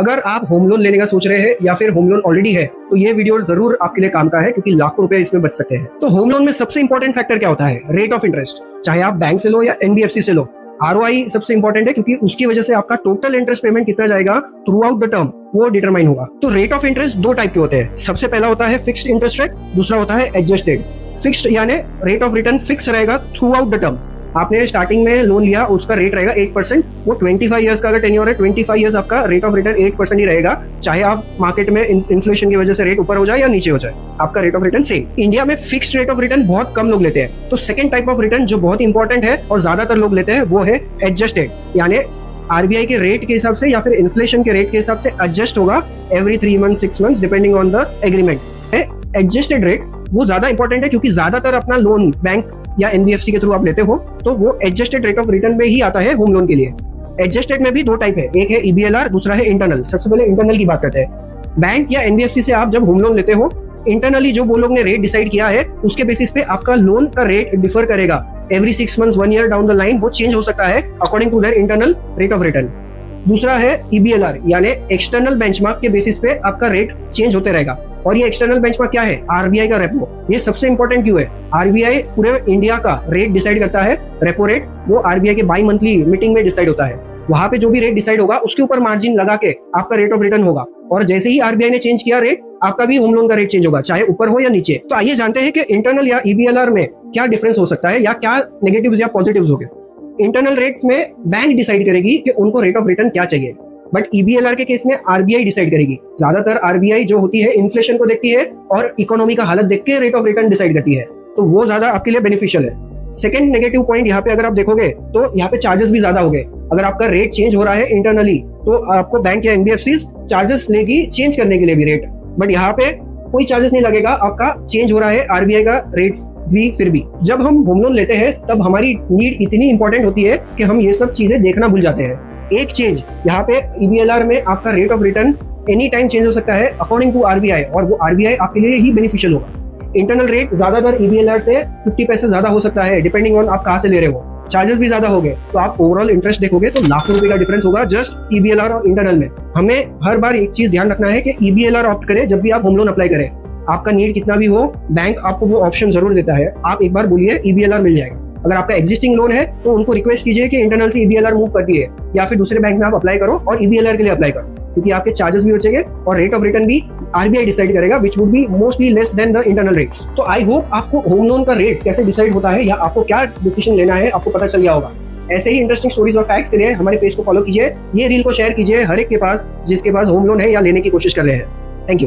अगर आप home loan लेने का सोच रहे हैं या फिर होम लोन ऑलरेडी है तो ये वीडियो जरूर आपके लिए काम का है, क्योंकि लाखों रुपए इसमें बच सकते हैं। तो होम लोन में सबसे इंपॉर्टेंट फैक्टर क्या होता है? Rate of interest. चाहे आप बैंक से लो या एनबीएफसी से लो, आरओआई सबसे इंपॉर्टेंट है, क्योंकि उसकी वजह से आपका टोटल इंटरेस्ट पेमेंट कितना जाएगा थ्रू आउट द टर्म वो डिटरमाइन होगा। तो रेट ऑफ इंटरेस्ट दो टाइप के होते हैं। सबसे पहला होता है फिक्स्ड इंटरेस्ट रेट, दूसरा होता है एडजस्टेड। फिक्स्ड यानी रेट ऑफ रिटर्न फिक्स रहेगा थ्रू आउट द टर्म। आपने स्टार्टिंग में लोन लिया, उसका रेट रहेगा 8%। वो 25 इयर्स का अगर टेन्योर है, 25 इयर्स आपका रेट ऑफ रिटर्न 8% ही रहेगा, चाहे आप मार्केट में इन्फ्लेशन की वजह से रेट ऊपर हो जाए या नीचे हो जाए, आपका rate of return same. India में फिक्स्ड रेट ऑफ रिटर्न बहुत कम लोग लेते हैं। तो सेकंड टाइप ऑफ रिटर्न जो बहुत इंपॉर्टेंट है और ज्यादातर लोग लेते हैं वो है एडजस्टेड, यानी आरबीआई के रेट के हिसाब से या फिर इन्फ्लेशन के रेट के हिसाब से एडजस्ट होगा every 3 months 6 months depending on the agreement. Adjusted rate वो ज्यादा इंपॉर्टेंट है, क्योंकि ज्यादातर अपना लोन बैंक या एनबीएफसी के थ्रू आप लेते हो तो वो एडजस्टेड रेट ऑफ रिटर्न में ही आता है होम लोन के लिए। एडजस्टेड में भी दो टाइप है, एक है ईबीएलआर, दूसरा है इंटरनल। सबसे पहले इंटरनल की बात करते हैं। बैंक या एनबीएफसी से आप जब होम लोन लेते हो, इंटरनली जो वो लोग ने रेट डिसाइड किया है उसके बेसिस पे आपका लोन का रेट डिफर करेगा। Every 6 months 1 year down the line वो चेंज हो सकता है according to their internal rate of return. दूसरा है ईबीएलआर, यानी एक्सटर्नल बेंचमार्क के बेसिस पे आपका रेट चेंज होते रहेगा। और ये एक्सटर्नल बेंचमार्क क्या है? आरबीआई का रेपो। ये सबसे इंपॉर्टेंट क्यों है? आरबीआई पूरे इंडिया का रेट डिसाइड करता है। रेपो रेट वो आरबीआई के बाई मंथली मीटिंग में डिसाइड होता है। वहां पे जो भी रेट डिसाइड होगा उसके ऊपर मार्जिन लगा के आपका रेट ऑफ रिटर्न होगा। और जैसे ही आरबीआई ने चेंज किया रेट, आपका भी होम लोन का रेट चेंज होगा, चाहे ऊपर हो या नीचे। तो आइए जानते हैं कि इंटरनल या ईबीएलआर में क्या डिफरेंस हो सकता है या क्या नेगेटिव्स या पॉजिटिव्स होंगे। इंटरनल रेट्स में बैंक डिसाइड करेगी कि उनको रेट ऑफ रिटर्न क्या चाहिए, बट ईबीएलआर के केस में आरबीआई डिसाइड करेगी। ज्यादातर आरबीआई जो होती है इन्फ्लेशन को देखती है और इकोनॉमी का हालत देख के रेट ऑफ रिटर्न डिसाइड करती है, तो वो ज्यादा आपके लिए बेनिफिशियल है। सेकंड नेगेटिव पॉइंट यहाँ पे अगर आप देखोगे तो यहाँ पे चार्जेस भी ज्यादा होंगे। अगर आपका रेट चेंज हो रहा है इंटरनली तो आपको बैंक या एनबीएफसी चार्जेस लेगी चेंज करने के लिए भी रेट, बट यहाँ पे कोई चार्जेस नहीं लगेगा। आपका चेंज हो रहा है आरबीआई का रेट भी। फिर भी जब हम होम लोन लेते हैं तब हमारी नीड इतनी इंपॉर्टेंट होती है कि हम ये सब चीजें देखना भूल जाते हैं। एक चेंज यहाँ पे ईबीएलआर में आपका rate of return any time change हो सकता है अकॉर्डिंग टू आरबीआई, और वो आरबीआई आपके लिए ही बेनिफिशियल होगा। इंटरनल रेट ज्यादातर ईबीएलआर से 50 पैसे ज्यादा हो सकता है, डिपेंडिंग ऑन आप कहाँ से ले रहे हो। चार्जेस भी ज्यादा हो गए तो आप ओवरऑल इंटरेस्ट देखोगे तो लाखों रुपए का डिफरेंस होगा जस्ट ईबीएलआर और इंटरनल में। हमें हर बार एक चीज ध्यान रखना है कि ईबीएलआर ऑप्ट करें जब भी आप होम लोन अप्लाई करें। आपका नीड कितना भी हो, बैंक आपको वो ऑप्शन जरूर देता है। आप एक बार बोलिए ईबीएलआर मिल जाएगा। अगर आपका एग्जिस्टिंग लोन है तो उनको रिक्वेस्ट कीजिए कि इंटरनल से ईबीएलआर मूव कर दिए, या फिर दूसरे बैंक में आप अप्लाई करो और ईबीएलआर के लिए अप्लाई करो, क्योंकि आपके चार्जेस भी बचेंगे और रेट ऑफ रिटर्न भी आरबीआई डिसाइड करेगा, which would be mostly less than the internal rates. तो आई होप आपको होम लोन का रेट्स कैसे डिसाइड होता है या आपको क्या डिसीजन लेना है आपको पता चल गया होगा। ऐसे ही इंटरेस्टिंग स्टोरीज और फैक्ट्स के लिए हमारे पेज को फॉलो कीजिए, ये रील को शेयर कीजिए हर एक के पास जिसके पास होम लोन है या लेने की कोशिश कर रहे हैं।